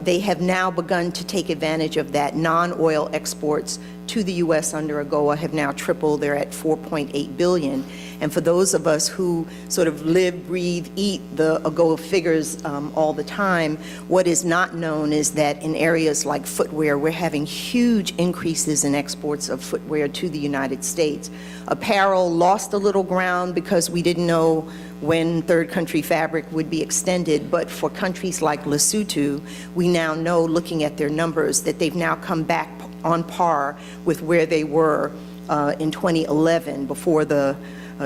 They have now begun to take advantage of that. Non-oil exports to the U.S. under AGOA have now tripled. They're at 4.8 billion. And for those of us who sort of live, breathe, eat the AGOA figures all the time, what is not known is that in areas like footwear, we're having huge increases in exports of footwear to the United States. Apparel lost a little ground because we didn't know when third country fabric would be extended, but for countries like Lesotho, we now know, looking at their numbers, that they've now come back on par with where they were in 2011, before the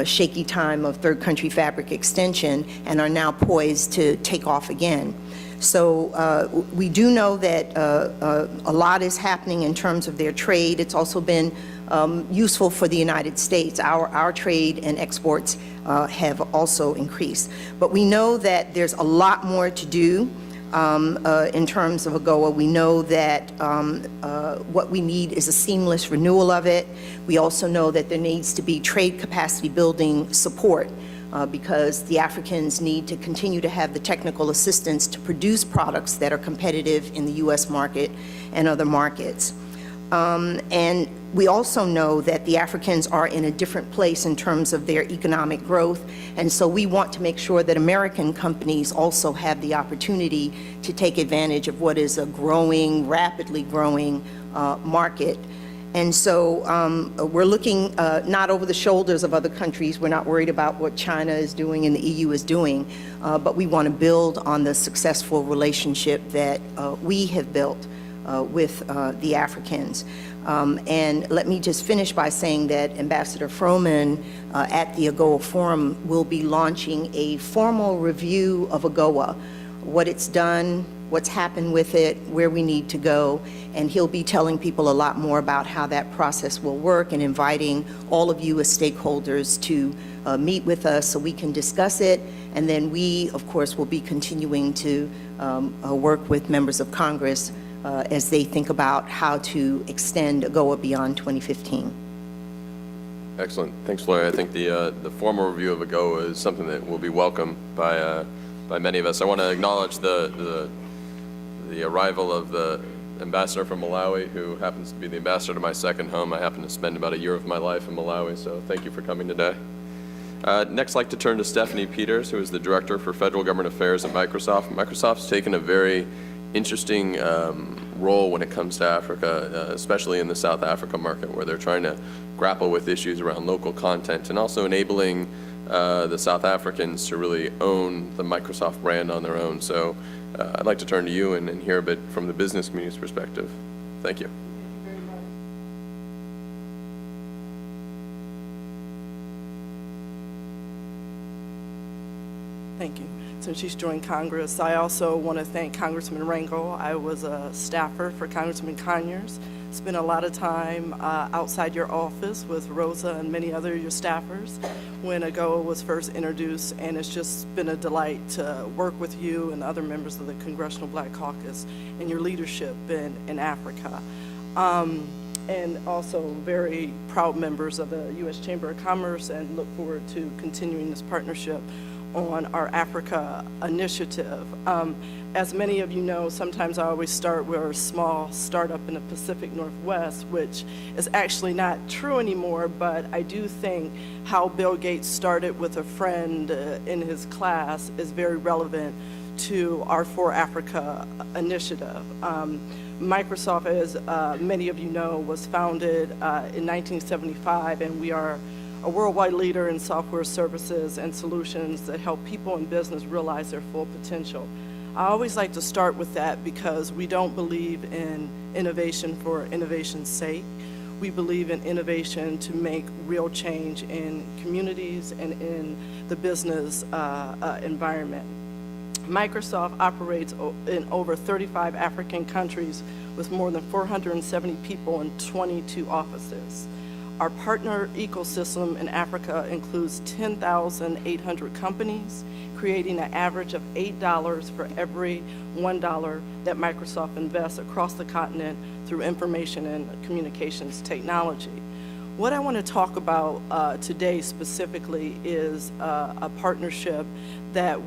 shaky time of third country fabric extension, and are now poised to take off again. So we do know that a lot is happening in terms of their trade. It's also been useful for the United States. Our trade and exports have also increased. But we know that there's a lot more to do in terms of AGOA. We know that what we need is a seamless renewal of it. We also know that there needs to be trade capacity building support because the Africans need to continue to have the technical assistance to produce products that are competitive in the U.S. market and other markets. And we also know that the Africans are in a different place in terms of their economic growth, and so we want to make sure that American companies also have the opportunity to take advantage of what is a growing, rapidly growing market. And so we're looking not over the shoulders of other countries. We're not worried about what China is doing and the EU is doing, but we want to build on the successful relationship that we have built with the Africans. And let me just finish by saying that Ambassador Froman at the AGOA Forum will be launching a formal review of AGOA, what it's done, what's happened with it, where we need to go, and he'll be telling people a lot more about how that process will work and inviting all of you as stakeholders to meet with us so we can discuss it. And then we, of course, will be continuing to work with members of Congress as they think about how to extend AGOA beyond 2015. Excellent. Thanks, Lori. I think the formal review of AGOA is something that will be welcomed by many of us. I want to acknowledge the arrival of the ambassador from Malawi, who happens to be the ambassador to my second home. I happen to spend about a year of my life in Malawi, so thank you for coming today. Next, I'd like to turn to Stephanie Peters, who is the Director for Federal Government Affairs at Microsoft. Microsoft's taken a very interesting role when it comes to Africa, especially in the South Africa market, where they're trying to grapple with issues around local content and also enabling the South Africans to really own the Microsoft brand on their own. So I'd like to turn to you and hear a bit from the business community's perspective. Thank you. Thank you. Since she's joined Congress, I also want to thank Congressman Rangel. I was a staffer for Congressman Conyers. Spent a lot of time outside your office with Rosa and many other of your staffers when AGOA was first introduced, and it's just been a delight to work with you and other members of the Congressional Black Caucus and your leadership in Africa. And also very proud members of the U.S. Chamber of Commerce, and look forward to continuing this partnership on our Africa initiative. As many of you know, sometimes I always start with a small startup in the Pacific Northwest, which is actually not true anymore, but I do think how Bill Gates started with a friend in his class is very relevant to our For Africa initiative. Microsoft, as many of you know, was founded in 1975, and we are a worldwide leader in software services and solutions that help people in business realize their full potential. I always like to start with that because we don't believe in innovation for innovation's sake. We believe in innovation to make real change in communities and in the business environment. Microsoft operates in over 35 African countries with more than 470 people in 22 offices. Our partner ecosystem in Africa includes 10,800 companies, creating an average of $8 for every $1 that Microsoft invests across the continent through information and communications technology. What I want to talk about today specifically is a partnership that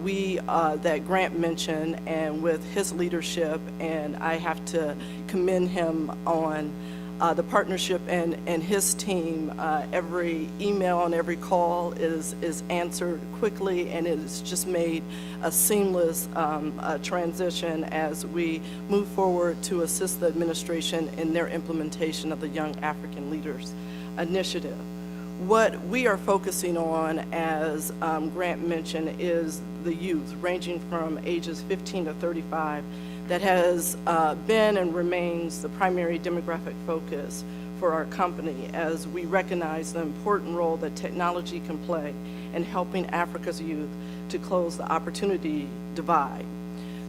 that Grant mentioned, and with his leadership, and I have to commend him on the partnership and his team. Every email and every call is answered quickly, and it has just made a seamless transition as we move forward to assist the administration in their implementation of the Young African Leaders Initiative. What we are focusing on, as Grant mentioned, is the youth ranging from ages 15 to 35 that has been and remains the primary demographic focus for our company, as we recognize the important role that technology can play in helping Africa's youth to close the opportunity divide.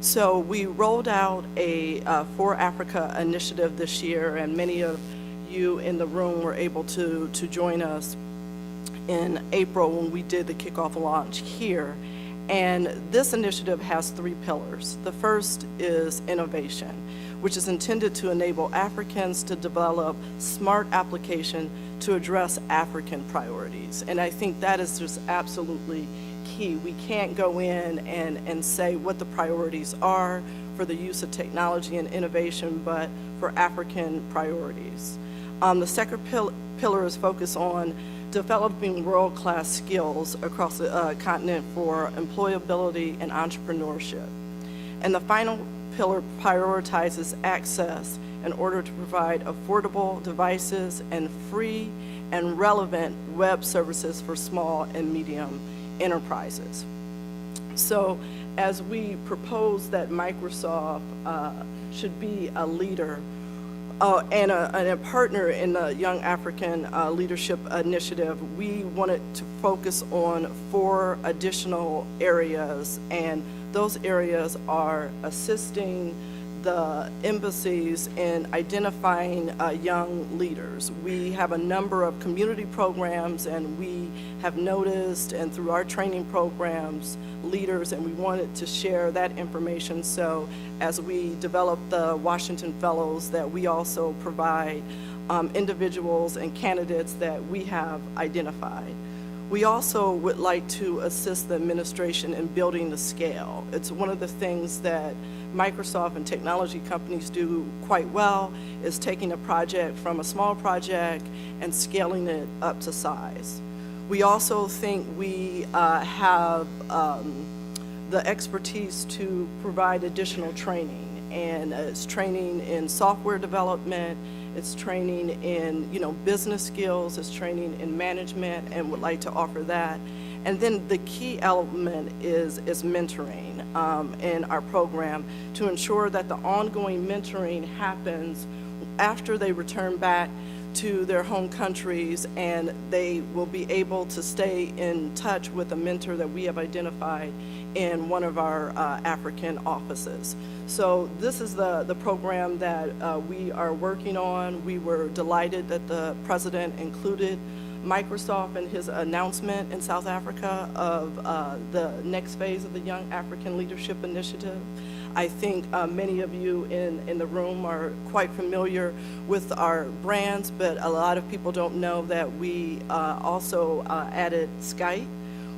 So we rolled out a For Africa initiative this year, and many of you in the room were able to join us in April when we did the kickoff launch here. And this initiative has 3 pillars. The first is innovation, which is intended to enable Africans to develop smart application to address African priorities. And I think that is just absolutely key. We can't go in and say what the priorities are for the use of technology and innovation, but for African priorities. The second pillar is focused on developing world-class skills across the continent for employability and entrepreneurship. And the final pillar prioritizes access in order to provide affordable devices and free and relevant web services for small and medium enterprises. So as we propose that Microsoft should be a leader and a partner in the Young African Leadership Initiative, we wanted to focus on 4 additional areas, and those areas are assisting the embassies in identifying young leaders. We have a number of community programs, and we have noticed, and through our training programs, leaders, and we wanted to share that information. So as we develop the Washington Fellows, that we also provide individuals and candidates that we have identified. We also would like to assist the administration in building the scale. It's one of the things that Microsoft and technology companies do quite well, is taking a project from a small project and scaling it up to size. We also think we have the expertise to provide additional training, and it's training in software development, it's training in business skills, it's training in management, and would like to offer that. And then the key element is mentoring in our program, to ensure that the ongoing mentoring happens after they return back to their home countries, and they will be able to stay in touch with a mentor that we have identified in one of our African offices. So this is the program that we are working on. We were delighted that the president included Microsoft in his announcement in South Africa of the next phase of the Young African Leadership Initiative. I think many of you in the room are quite familiar with our brands, but a lot of people don't know that we also added Skype,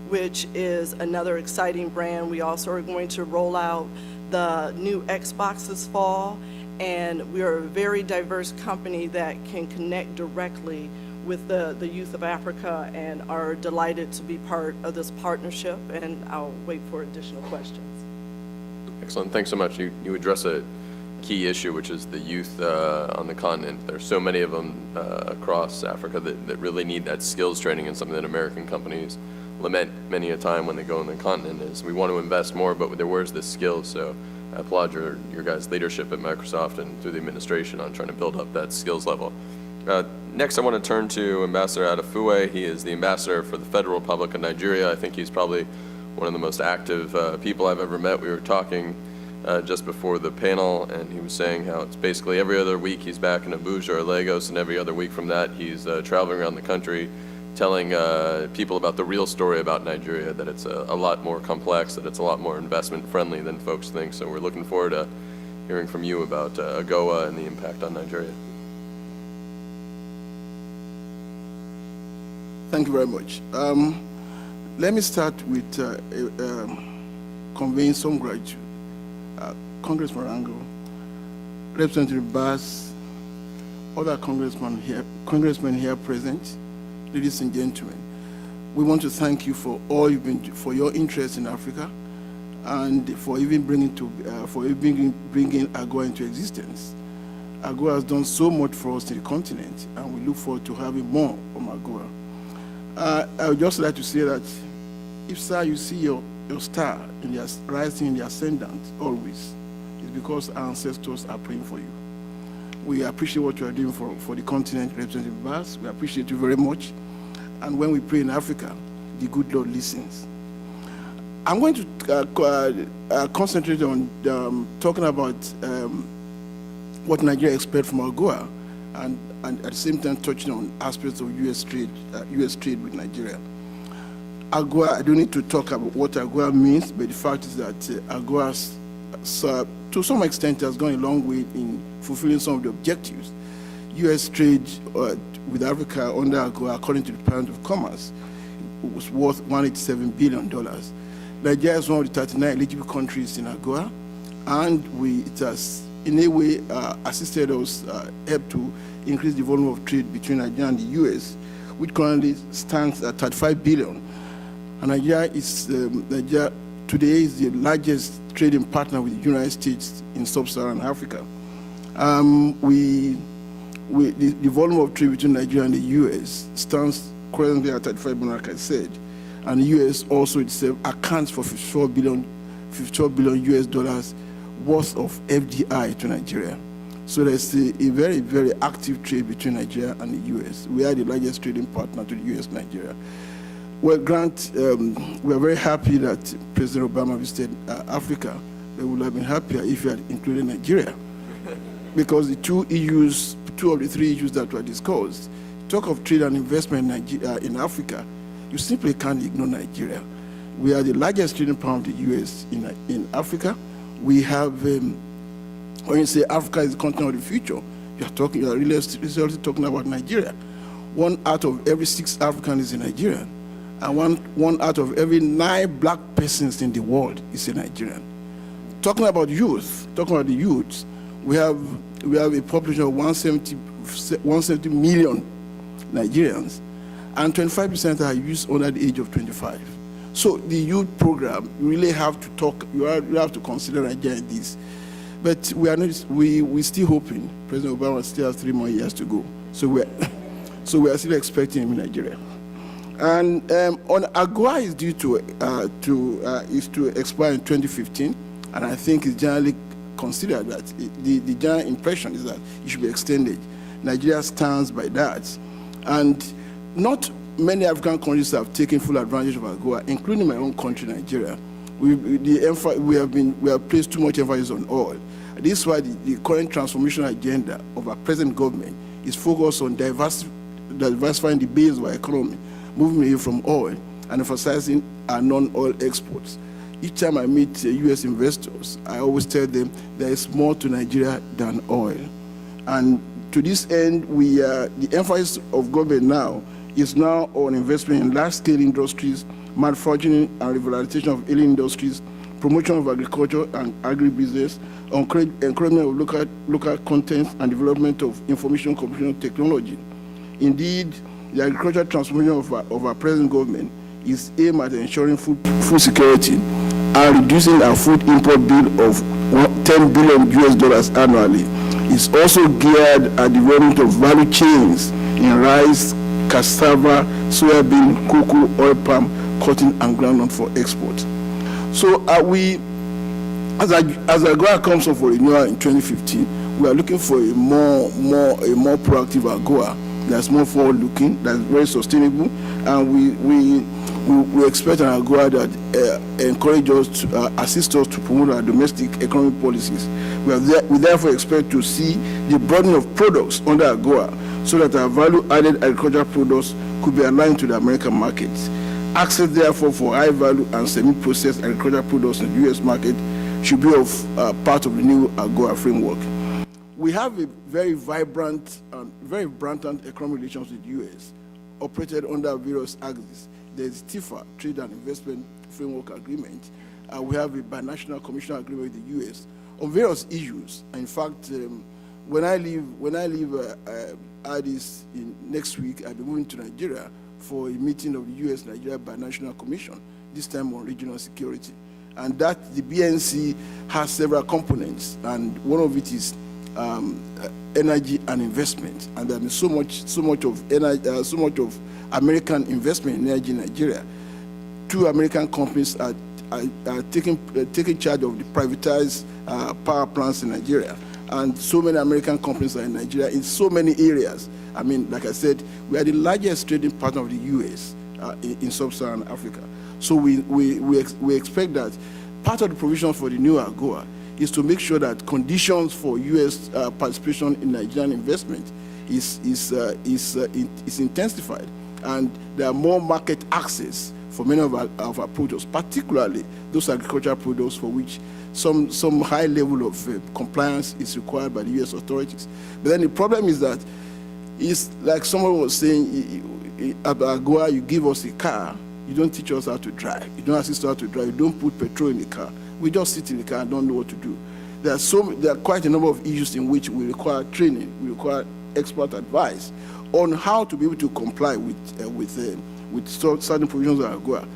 which is another exciting brand. We also are going to roll out the new Xbox this fall, and we are a very diverse company that can connect directly with the youth of Africa, and are delighted to be part of this partnership, and I'll wait for additional questions. Excellent. Thanks so much. You address a key issue, which is the youth on the continent. There's so many of them across Africa that really need that skills training, and something that American companies lament many a time when they go on the continent is we want to invest more, but where's the skills? So I applaud your guys' leadership at Microsoft and through the administration on trying to build up that skills level. Next, I want to turn to Ambassador Adefue. He is the ambassador for the Federal Republic of Nigeria. I think he's probably one of the most active people I've ever met. We were talking just before the panel, and he was saying how it's basically every other week he's back in Abuja or Lagos, and every other week from that he's traveling around the country telling people about the real story about Nigeria, that it's a lot more complex, that it's a lot more investment friendly than folks think. So we're looking forward to hearing from you about AGOA and the impact on Nigeria. Thank you very much. Let me start with conveying some gratitude. Congressman Rango, Representative Bass, other congressmen here present, ladies and gentlemen, we want to thank you for all you've been, for your interest in Africa, and for even bringing AGOA into existence. AGOA has done so much for us in the continent, and we look forward to having more from AGOA. I would just like to say that if, sir, you see your star rising in the ascendant always, it's because our ancestors are praying for you. We appreciate what you are doing for the continent, Representative Bass. We appreciate you very much. And when we pray in Africa, the good Lord listens. I'm going to concentrate on talking about what Nigeria expects from AGOA, and at the same time touching on aspects of U.S. trade with Nigeria. AGOA, I don't need to talk about what AGOA means, but the fact is that AGOA, to some extent, has gone a long way in fulfilling some of the objectives. U.S. trade with Africa under AGOA, according to the Department of Commerce, was worth $187 billion. Nigeria is one of the 39 eligible countries in AGOA, and it has, in a way, assisted us, helped to increase the volume of trade between Nigeria and the U.S., which currently stands at $35 billion. And Nigeria today is the largest trading partner with the United States in sub-Saharan Africa. The volume of trade between Nigeria and the U.S. stands currently at $35 billion, like I said, and the U.S. also itself accounts for $54 billion US dollars worth of FDI to Nigeria. So there's a very, very active trade between Nigeria and the U.S. We are the largest trading partner to the U.S. Nigeria. Well, Grant, we are very happy that President Obama visited Africa. We would have been happier if he had included Nigeria, because the two of the three issues that were discussed, talk of trade and investment in Africa, you simply can't ignore Nigeria. We are the largest trading partner of the U.S. in Africa. We have, when you say Africa is the continent of the future, you are really talking about Nigeria. 1 out of every 6 Africans is a Nigerian, and one out of every 9 black persons in the world is a Nigerian. Talking about the youth, we have a population of 170 million Nigerians, and 25% are youth under the age of 25. So the youth program, you really have to you have to consider Nigeria in this. But we're still hoping. President Obama still has 3 more years to go. So we are still expecting him in Nigeria. And on AGOA is due to expire in 2015, and I think it's generally considered that the general impression is that it should be extended. Nigeria stands by that, and not many African countries have taken full advantage of AGOA, including my own country, Nigeria. We have placed too much emphasis on oil. This is why the current transformation agenda of our present government is focused on diversifying the base of our economy, moving away from oil, and emphasizing our non-oil exports. Each time I meet U.S. investors, I always tell them there is more to Nigeria than oil. And to this end, the emphasis of government now is now on investment in large-scale industries, manufacturing and revitalization of ailing industries, promotion of agriculture and agribusiness, encouragement of local content, and development of information computing technology. Indeed, the agricultural transformation of our present government is aimed at ensuring food security and reducing our food import bill of $10 billion US dollars annually. It's also geared at the development of value chains in rice, cassava, soybean, cocoa, oil palm, cotton, and groundnut for export. So as AGOA comes up for renewal in 2015, we are looking for a more proactive AGOA that's more forward-looking, that's very sustainable, and we expect an AGOA that encourages us to assist us to promote our domestic economic policies. We therefore expect to see the broadening of products under AGOA, so that our value-added agricultural products could be aligned to the American markets. Access, therefore, for high-value and semi-processed agricultural products in the U.S. market should be part of the new AGOA framework. We have a very vibrant and very economic relations with the U.S. operated under various axes. There's TIFA, Trade and Investment Framework Agreement. We have a binational commission agreement with the U.S. on various issues. In fact, when I leave Addis next week, I'll be moving to Nigeria for a meeting of the U.S.-Nigeria Binational Commission, this time on regional security. And that, the BNC has several components, and one of it is energy and investment. And there is so much of American investment in energy in Nigeria. 2 American companies are taking charge of the privatized power plants in Nigeria. And so many American companies are in Nigeria in so many areas. I mean, like I said, we are the largest trading partner of the U.S. In sub-Saharan Africa. So we expect that part of the provision for the new AGOA is to make sure that conditions for U.S. participation in Nigerian investment is intensified, and there are more market access for many of our products, particularly those agricultural products for which some high level of compliance is required by the U.S. authorities. But then the problem is that it's like someone was saying, at AGOA, you give us a car, you don't teach us how to drive. You don't assist us how to drive. You don't put petrol in the car. We just sit in the car and don't know what to do. There are quite a number of issues in which we require training, we require expert advice on how to be able to comply with certain provisions of AGOA.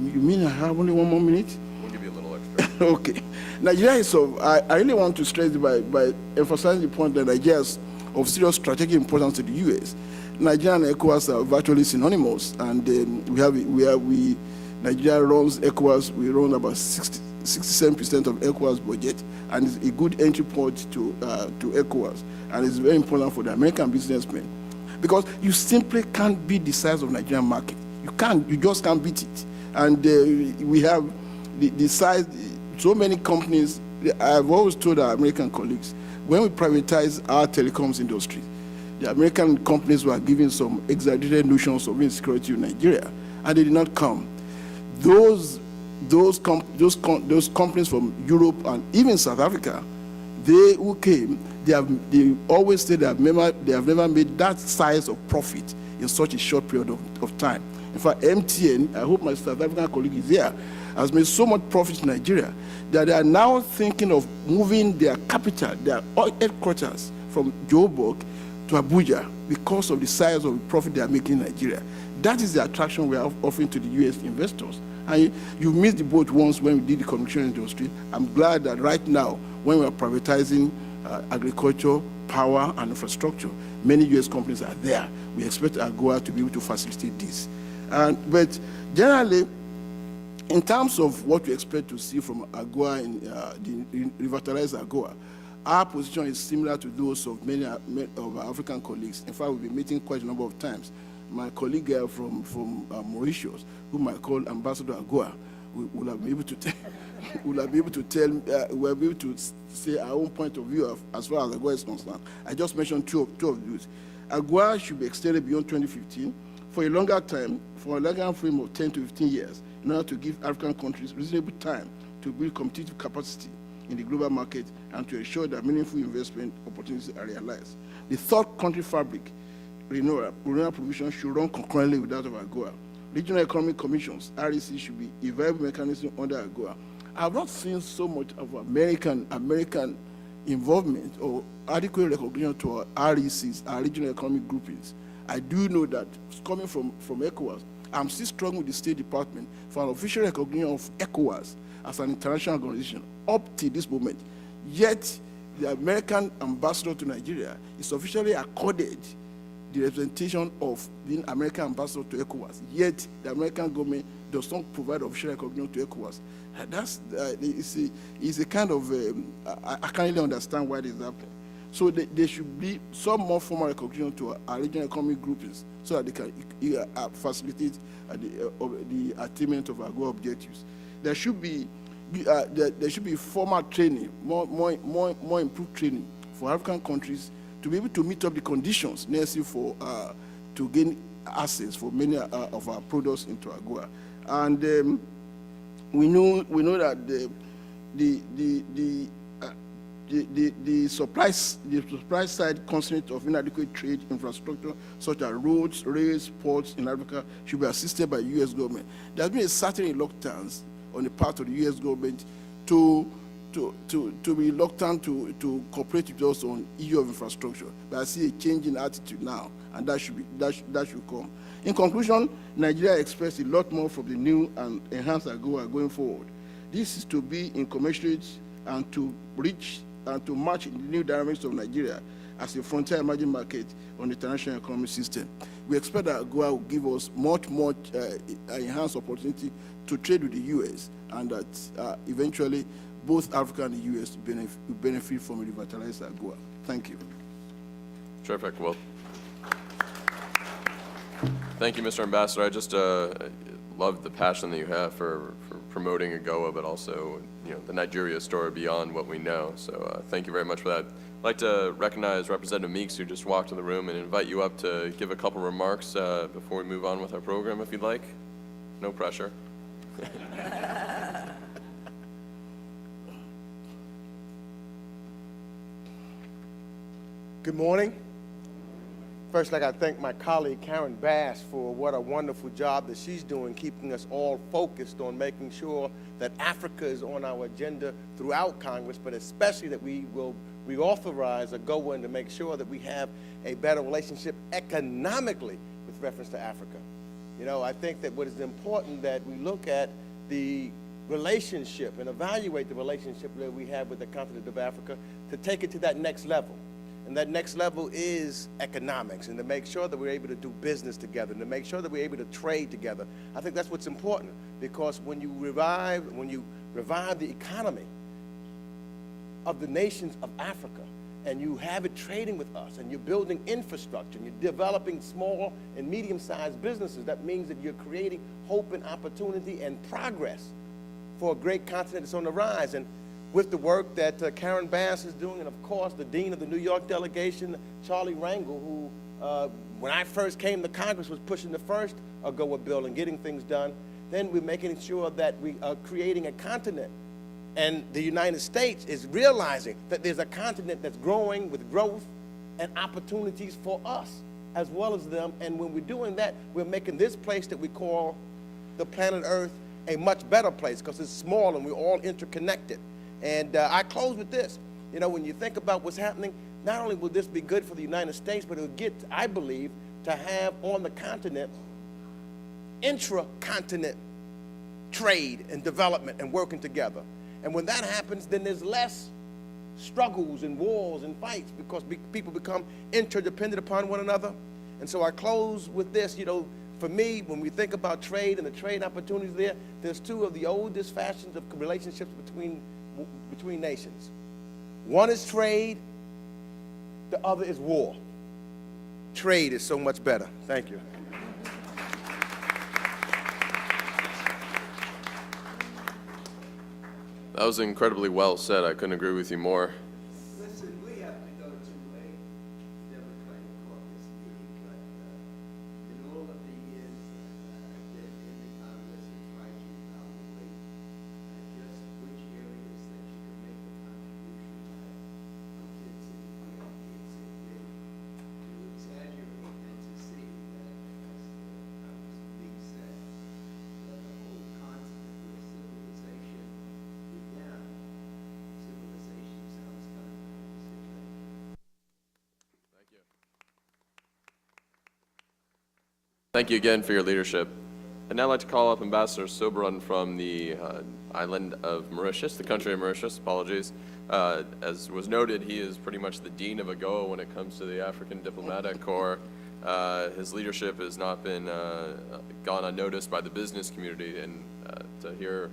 You mean I have only 1 more minute? We'll give you a little extra. Okay. Nigeria is I really want to stress by emphasizing the point that Nigeria is of serious strategic importance to the U.S. Nigeria and ECOWAS are virtually synonymous, and Nigeria runs ECOWAS. We run about 67% of ECOWAS budget, and it's a good entry point to ECOWAS, and it's very important for the American businessmen, because you simply can't beat the size of Nigerian market. You just can't beat it, and we have the size. So many companies. I've always told our American colleagues, when we privatize our telecoms industry, the American companies were given some exaggerated notions of insecurity in Nigeria, and they did not come. Those companies from Europe and even South Africa, they who came, they always say they have never made that size of profit in such a short period of time. In fact, MTN, I hope my South African colleague is here, has made so much profit in Nigeria that they are now thinking of moving their capital, their headquarters from Joburg to Abuja because of the size of the profit they are making in Nigeria. That is the attraction we are offering to the U.S. investors. And you missed the boat once when we did the communication industry. I'm glad that right now, when we are privatizing agriculture, power, and infrastructure, many U.S. companies are there. We expect AGOA to be able to facilitate this. But generally, in terms of what we expect to see from AGOA and the revitalized AGOA, our position is similar to those of many of our African colleagues. In fact, we've been meeting quite a number of times. My colleague from Mauritius, whom I call Ambassador AGOA, will have been able to say our own point of view as far as AGOA is concerned. I just mentioned two of those. AGOA should be extended beyond 2015 for a longer time, for a longer frame of 10 to 15 years, in order to give African countries reasonable time to build competitive capacity in the global market and to ensure that meaningful investment opportunities are realized. The third country fabric, renewal provision, should run concurrently with that of AGOA. Regional economic commissions, REC, should be a viable mechanism under AGOA. I have not seen so much of American involvement or adequate recognition to our RECs, our regional economic groupings. I do know that coming from ECOWAS, I'm still struggling with the State Department for an official recognition of ECOWAS as an international organization up to this moment. Yet, the American ambassador to Nigeria is officially accorded the representation of being American ambassador to ECOWAS. Yet, the American government does not provide official recognition to ECOWAS. That's it's a kind of I can't really understand why this is happening. So there should be some more formal recognition to our regional economic groupings so that they can facilitate the attainment of our goal objectives. There should be formal training, more improved training for African countries to be able to meet up the conditions necessary for to gain access for many of our products into AGOA. And we know that the the supply side constraint of inadequate trade infrastructure, such as roads, rails, ports in Africa, should be assisted by the U.S. government. There's been a certain reluctance on the part of the U.S. government to be reluctant to cooperate with us on issue of infrastructure. But I see a change in attitude now, and that should come. In conclusion, Nigeria expects a lot more from the new and enhanced AGOA going forward. This is to be incommensurate and to reach and to match the new dynamics of Nigeria as a frontier emerging market on the international economic system. We expect that AGOA will give us much enhanced opportunity to trade with the U.S. and that eventually both Africa and the U.S. will benefit from a revitalized AGOA. Thank you. Terrific. Well, thank you, Mr. Ambassador. I just love the passion that you have for promoting AGOA, but also, the Nigeria story beyond what we know. So thank you very much for that. I'd like to recognize Representative Meeks, who just walked in the room, and invite you up to give a couple remarks before we move on with our program, if you'd like. No pressure. Good morning. First, I'd like to thank my colleague Karen Bass for what a wonderful job that she's doing, keeping us all focused on making sure that Africa is on our agenda throughout Congress, but especially that we will reauthorize AGOA and to make sure that we have a better relationship economically with reference to Africa. I think that what is important that we look at the relationship and evaluate the relationship that we have with the continent of Africa to take it to that next level. And that next level is economics, and to make sure that we're able to do business together, and to make sure that we're able to trade together. I think that's what's important, because when you revive the economy of the nations of Africa, and you have it trading with us, and you're building infrastructure, and you're developing small and medium-sized businesses, that means that you're creating hope and opportunity and progress for a great continent that's on the rise. And with the work that Karen Bass is doing, and of course the Dean of the New York delegation, Charlie Rangel, who when I first came to Congress was pushing the first AGOA bill and getting things done, then we're making sure that we are creating a continent. And the United States is realizing that there's a continent that's growing with growth and opportunities for us as well as them. And when we're doing that, we're making this place that we call the planet Earth a much better place, because it's small and we're all interconnected. And I close with this. When you think about what's happening, not only will this be good for the United States, but it will get, I believe, to have on the continent intra-continent trade and development and working together. And when that happens, then there's less struggles and wars and fights, because people become interdependent upon one another. And so I close with this. For me, when we think about trade and the trade opportunities there's two of the oldest fashions of relationships between nations. One is trade, the other is war. Trade is so much better. Thank you. That was incredibly well said. I couldn't agree with you more. Listen, we have to go to a Democratic caucus meeting, but in all of the years I've been in the Congress and tried to evaluate just which areas that you can make a contribution from kids in the kids in big, to exaggerate and to see that, as Congressman Meeks said, that the whole continent where civilization began, civilization sounds kind of nice. Thank you. Thank you again for your leadership. I'd now like to call up Ambassador Soberón from the island of Mauritius, the country of Mauritius, apologies. As was noted, he is pretty much the dean of AGOA when it comes to the African Diplomatic Corps. His leadership has not been gone unnoticed by the business community, and to hear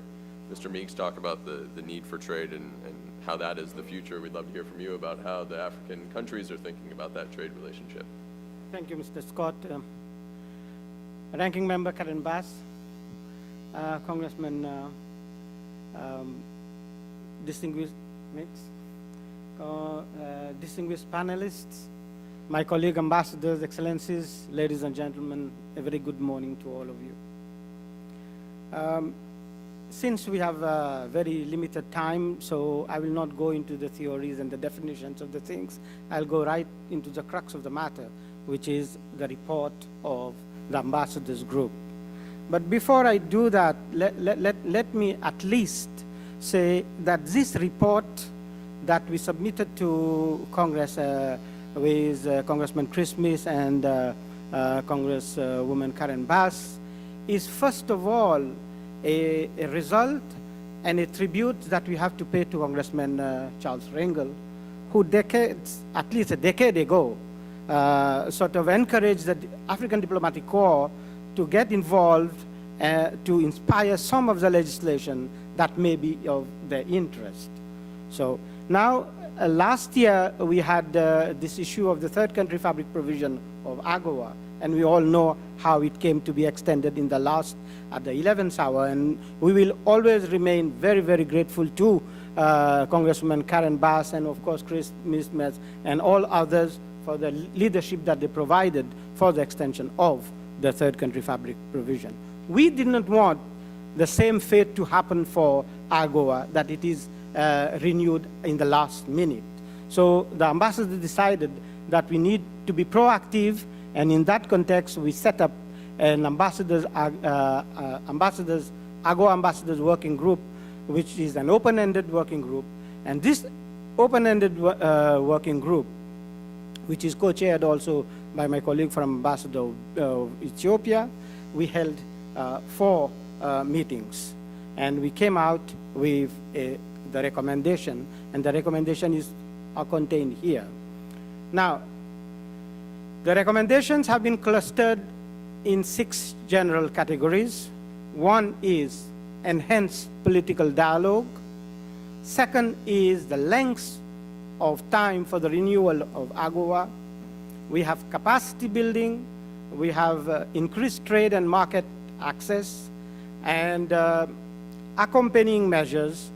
Mr. Meeks talk about the need for trade and how that is the future, we'd love to hear from you about how the African countries are thinking about that trade relationship. Thank you, Mr. Scott. Ranking Member Karen Bass, Congressman distinguished distinguished panelists, my colleague ambassadors, excellencies, ladies and gentlemen, a very good morning to all of you. since we have very limited time, so I will not go into the theories and the definitions of the things. I'll go right into the crux of the matter, which is the report of the ambassadors group. But before I do that, let me at least say that this report that we submitted to Congress with Congressman Chris Smith and Congresswoman Karen Bass is first of all a result and a tribute that we have to pay to Congressman Charles Rangel, who at least a decade ago, sort of encouraged the African Diplomatic Corps to get involved to inspire some of the legislation that may be of their interest. So now, last year, we had this issue of the third country fabric provision of AGOA, and we all know how it came to be extended in the last, at the 11th hour, and we will always remain very, very grateful to Congresswoman Karen Bass and, of course, Chris Smith and all others for the leadership that they provided for the extension of the third country fabric provision. We did not want the same fate to happen for AGOA, that it is renewed in the last minute. So the ambassador decided that we need to be proactive, and in that context, we set up an AGOA ambassadors working group, which is an open-ended working group. And this open-ended working group, which is co-chaired also by my colleague from Ambassador of Ethiopia, we held 4 meetings. And we came out with the recommendation, and the recommendation are contained here. Now, the recommendations have been clustered in 6 general categories. One is enhanced political dialogue. Second is the length of time for the renewal of AGOA. We have capacity building. We have increased trade and market access, and accompanying measures,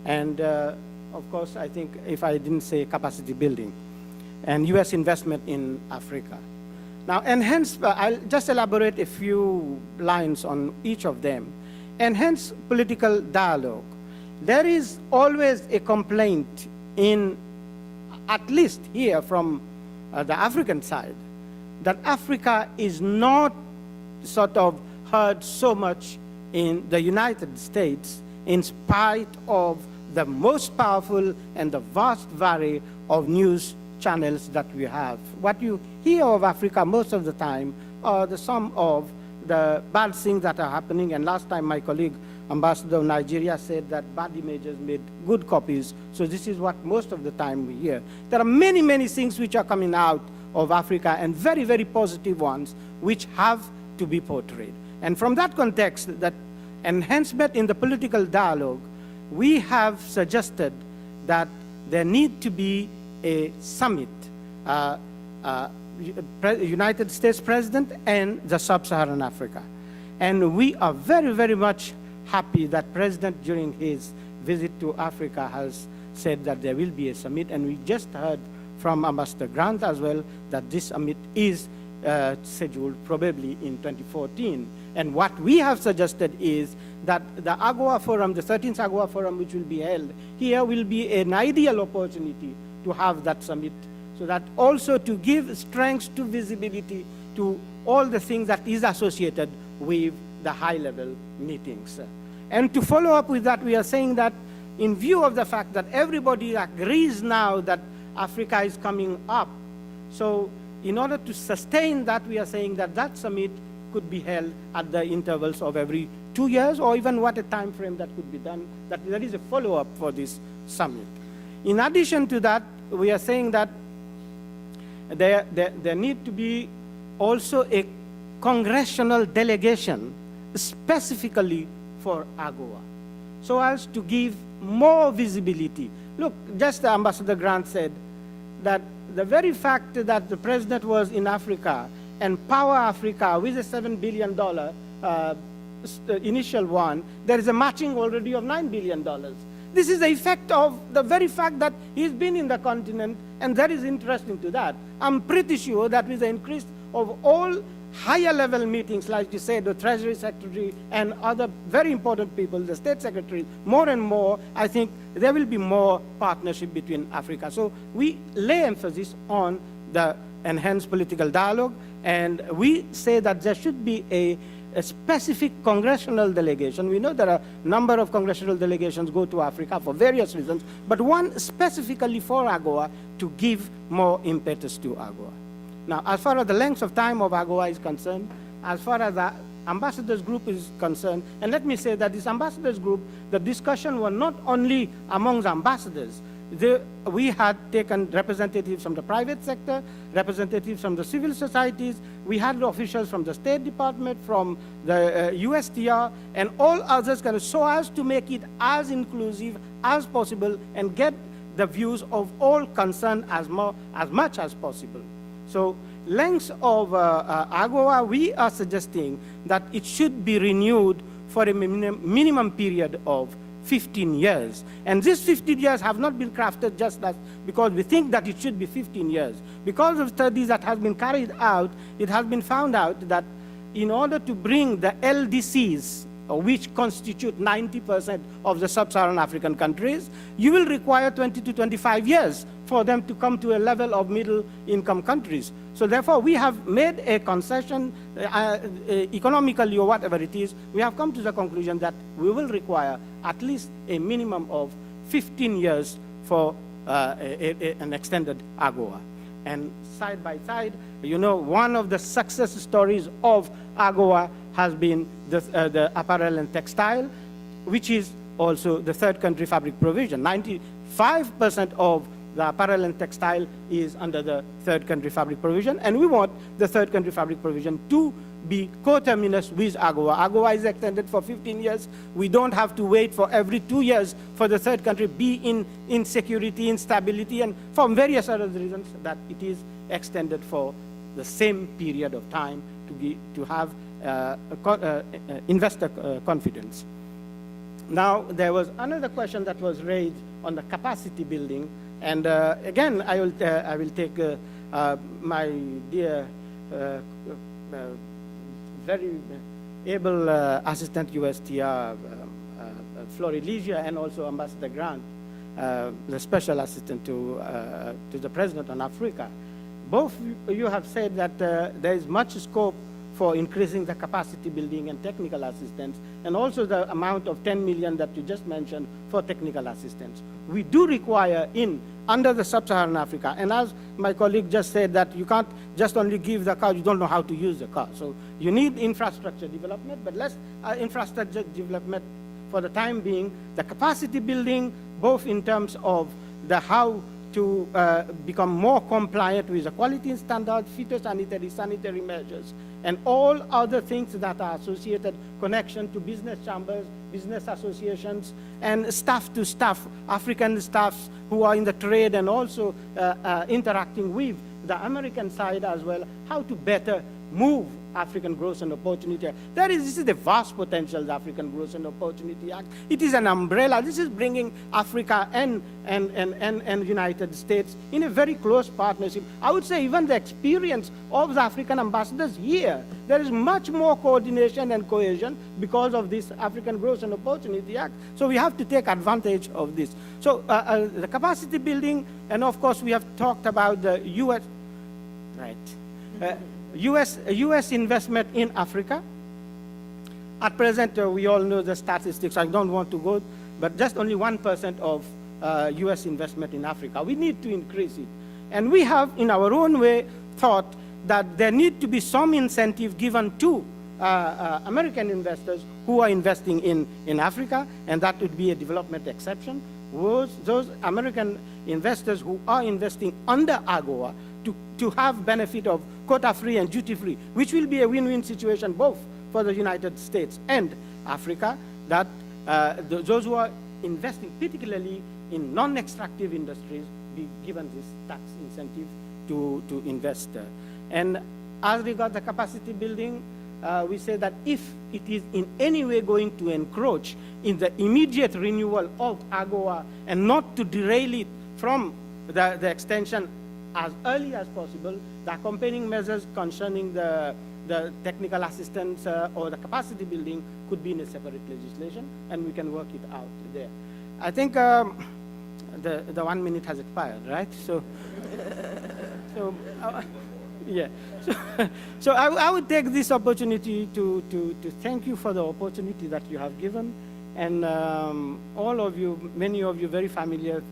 and of course, I think if I didn't say capacity building, and U.S. investment in Africa. Now, I'll just elaborate a few lines on each of them. Enhanced political dialogue. There is always a complaint at least here from the African side, that Africa is not sort of heard so much in the United States in spite of the most powerful and the vast variety of news channels that we have. What you hear of Africa most of the time are the sum of the bad things that are happening. And last time my colleague, Ambassador of Nigeria, said that bad images made good copies. So this is what most of the time we hear. There are many, many things which are coming out of Africa, and very, very positive ones, which have to be portrayed. And from that context, that enhancement in the political dialogue, we have suggested that there need to be a summit, United States President and the Sub-Saharan Africa. And we are very, very much happy that President, during his visit to Africa, has said that there will be a summit. And we just heard from Ambassador Grant as well that this summit is scheduled probably in 2014. And what we have suggested is that the AGOA Forum, the 13th AGOA Forum, which will be held here, will be an ideal opportunity to have that summit, so that also to give strength to visibility to all the things that is associated with the high-level meetings. And to follow up with that, we are saying that in view of the fact that everybody agrees now that Africa is coming up, so in order to sustain that, we are saying that that summit could be held at the intervals of every 2 years, or even what a time frame that could be done, that there is a follow-up for this summit. In addition to that, we are saying that there need to be also a congressional delegation specifically for AGOA, so as to give more visibility. Look, just Ambassador Grant said that the very fact that the president was in Africa and Power Africa with a $7 billion initial one, there is a matching already of $9 billion. This is the effect of the very fact that he's been in the continent, and that is interesting to that. I'm pretty sure that with the increase of all higher level meetings, like you said, the Treasury Secretary and other very important people, the State Secretary, more and more, I think there will be more partnership between Africa. So we lay emphasis on the enhanced political dialogue, and we say that there should be a specific congressional delegation. We know there are a number of congressional delegations go to Africa for various reasons, but one specifically for AGOA to give more impetus to AGOA. Now, as far as the length of time of AGOA is concerned, as far as the ambassadors group is concerned, and let me say that this ambassadors group, the discussion was not only amongst ambassadors. We had taken representatives from the private sector, representatives from the civil societies, we had officials from the State Department, from the USTR, and all others, so as to make it as inclusive as possible and get the views of all concerned as much as possible. So, length of AGOA, we are suggesting that it should be renewed for a minimum period of 15 years. And these 15 years have not been crafted just because we think that it should be 15 years. Because of studies that have been carried out, it has been found out that in order to bring the LDCs, which constitute 90% of the sub-Saharan African countries, you will require 20 to 25 years for them to come to a level of middle-income countries. So therefore, we have made a concession, economically or whatever it is, we have come to the conclusion that we will require at least a minimum of 15 years for an extended AGOA. And side by side, you know, one of the success stories of AGOA has been the apparel and textile, which is also the third country fabric provision. 95% of the apparel and textile is under the third country fabric provision, and we want the third country fabric provision to be coterminous with AGOA. AGOA is extended for 15 years. We don't have to wait for every 2 years for the third country be in insecurity, instability, and for various other reasons that it is extended for the same period of time to have investor confidence. Now, there was another question that was raised on the capacity building, and again, I will take my dear, very able assistant USTR, Florilegia, and also Ambassador Grant, the special assistant to the President on Africa. Both you have said that there is much scope for increasing the capacity building and technical assistance, and also the amount of 10 million that you just mentioned for technical assistance. We do require under the sub-Saharan Africa, and as my colleague just said, that you can't just only give the car, you don't know how to use the car. So you need infrastructure development, but less infrastructure development for the time being. The capacity building, both in terms of the how to become more compliant with the quality standards, phytosanitary, sanitary measures, and all other things that are associated, connection to business chambers, business associations, and staff to staff, African staffs who are in the trade and also interacting with the American side as well, how to better move African Growth and Opportunity Act. This is the vast potential of the African Growth and Opportunity Act. It is an umbrella. This is bringing Africa and United States in a very close partnership. I would say even the experience of the African ambassadors here, there is much more coordination and cohesion because of this African Growth and Opportunity Act. So we have to take advantage of this. So the capacity building, and of course we have talked about the U.S. Right. U.S. investment in Africa. At present, we all know the statistics. I don't want to go, but just only 1% of U.S. investment in Africa. We need to increase it. And we have, in our own way, thought that there need to be some incentive given to American investors who are investing in Africa, and that would be a development exception. Those American investors who are investing under AGOA to have benefit of quota-free and duty-free, which will be a win-win situation both for the United States and Africa, that those who are investing particularly in non-extractive industries be given this tax incentive to invest. And as regards the capacity building, we say that if it is in any way going to encroach in the immediate renewal of AGOA and not to derail it from the extension as early as possible, the accompanying measures concerning the the technical assistance or the capacity building could be in a separate legislation, and we can work it out there. I think the 1 minute has expired, right? So, yeah. So I would take this opportunity to thank you for the opportunity that you have given, and all of you, many of you, very familiar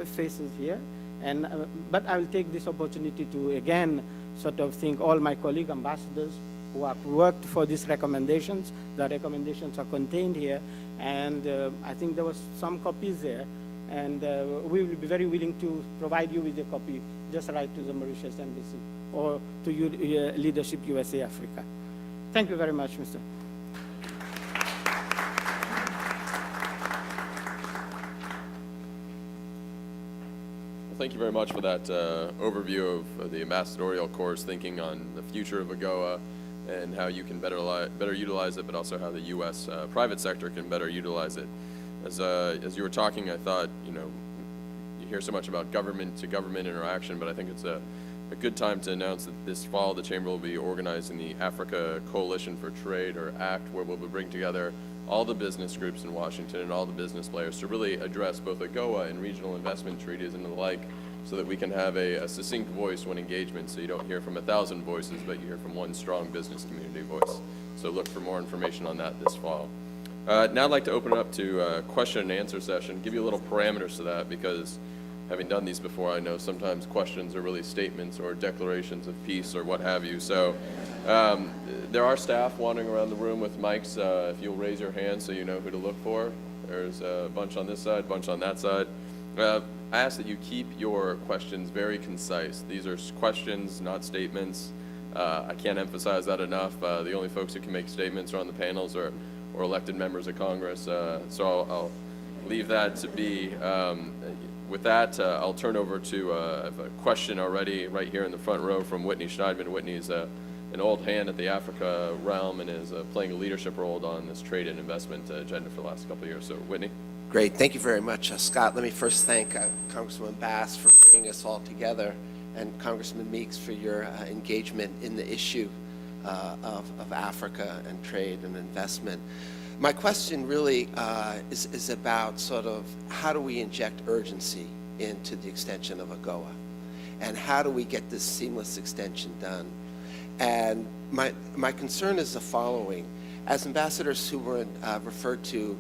faces here. And but I will take this opportunity to again sort of thank all my colleague ambassadors who have worked for these recommendations. The recommendations are contained here, and I think there was some copies there, and we will be very willing to provide you with a copy. Just write to the Mauritius Embassy or to Leadership USA Africa. Thank you very much, Mr. Thank you very much for that overview of the ambassadorial course, thinking on the future of AGOA and how you can better utilize it, but also how the U.S. Private sector can better utilize it. As you were talking, I thought, you hear so much about government-to-government interaction, but I think it's a good time to announce that this fall the Chamber will be organizing the Africa Coalition for Trade, or ACT, where we'll bring together all the business groups in Washington and all the business players to really address both AGOA and regional investment treaties and the like, so that we can have a succinct voice when engagement, so you don't hear from 1,000 voices, but you hear from one strong business community voice. So look for more information on that this fall. Now I'd like to open it up to a question and answer session, give you a little parameters to that, because having done these before, I know sometimes questions are really statements or declarations of peace or what have you. So there are staff wandering around the room with mics. If you'll raise your hand so you know who to look for. There's a bunch on this side, a bunch on that side. I ask that you keep your questions very concise. These are questions, not statements. I can't emphasize that enough. The only folks who can make statements are on the panels or elected members of Congress. So I'll leave that to be. With that, I'll turn over to I have a question already right here in the front row from Whitney Schneidman. Whitney's an old hand at the Africa realm and is playing a leadership role on this trade and investment agenda for the last couple of years. So, Whitney. Great. Thank you very much, Scott. Let me first thank Congresswoman Bass for bringing us all together, and Congressman Meeks for your engagement in the issue of Africa and trade and investment. My question really is about sort of how do we inject urgency into the extension of AGOA, and how do we get this seamless extension done? And my concern is the following. As Ambassador Subrin referred to,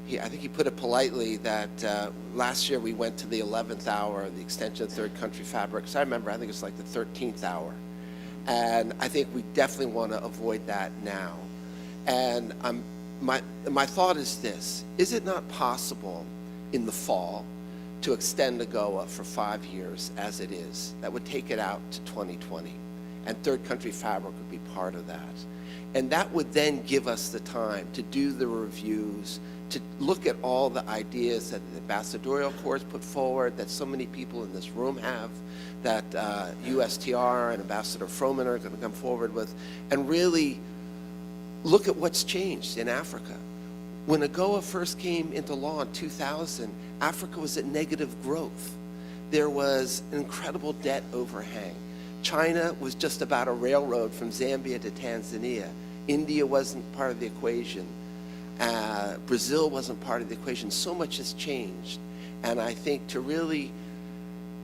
I think he put it politely that last year we went to the 11th hour, the extension of third country fabrics. I remember, I think it's like the 13th hour. And I think we definitely want to avoid that now. And my thought is this: is it not possible in the fall to extend AGOA for 5 years as it is? That would take it out to 2020, and third country fabric would be part of that. And that would then give us the time to do the reviews, to look at all the ideas that the ambassadorial corps put forward, that so many people in this room have, that USTR and Ambassador Froman are going to come forward with, and really look at what's changed in Africa. When AGOA first came into law in 2000, Africa was at negative growth. There was an incredible debt overhang. China was just about a railroad from Zambia to Tanzania. India wasn't part of the equation. Brazil wasn't part of the equation. So much has changed. And I think to really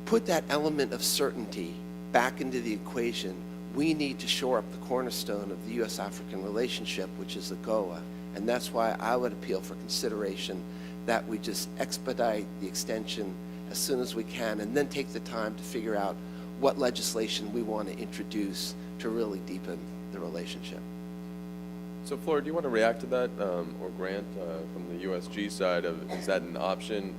put that element of certainty back into the equation, we need to shore up the cornerstone of the U.S.-African relationship, which is AGOA. And that's why I would appeal for consideration that we just expedite the extension as soon as we can, and then take the time to figure out what legislation we want to introduce to really deepen the relationship. So, Flora, do you want to react to that, or Grant, from the USG side of, is that an option?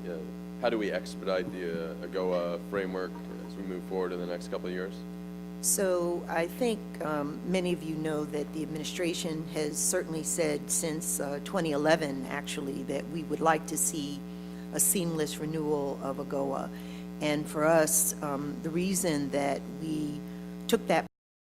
How do we expedite the AGOA framework as we move forward in the next couple of years? So I think many of you know that the administration has certainly said since 2011, actually, that we would like to see a seamless renewal of AGOA. And for us, the reason that we took that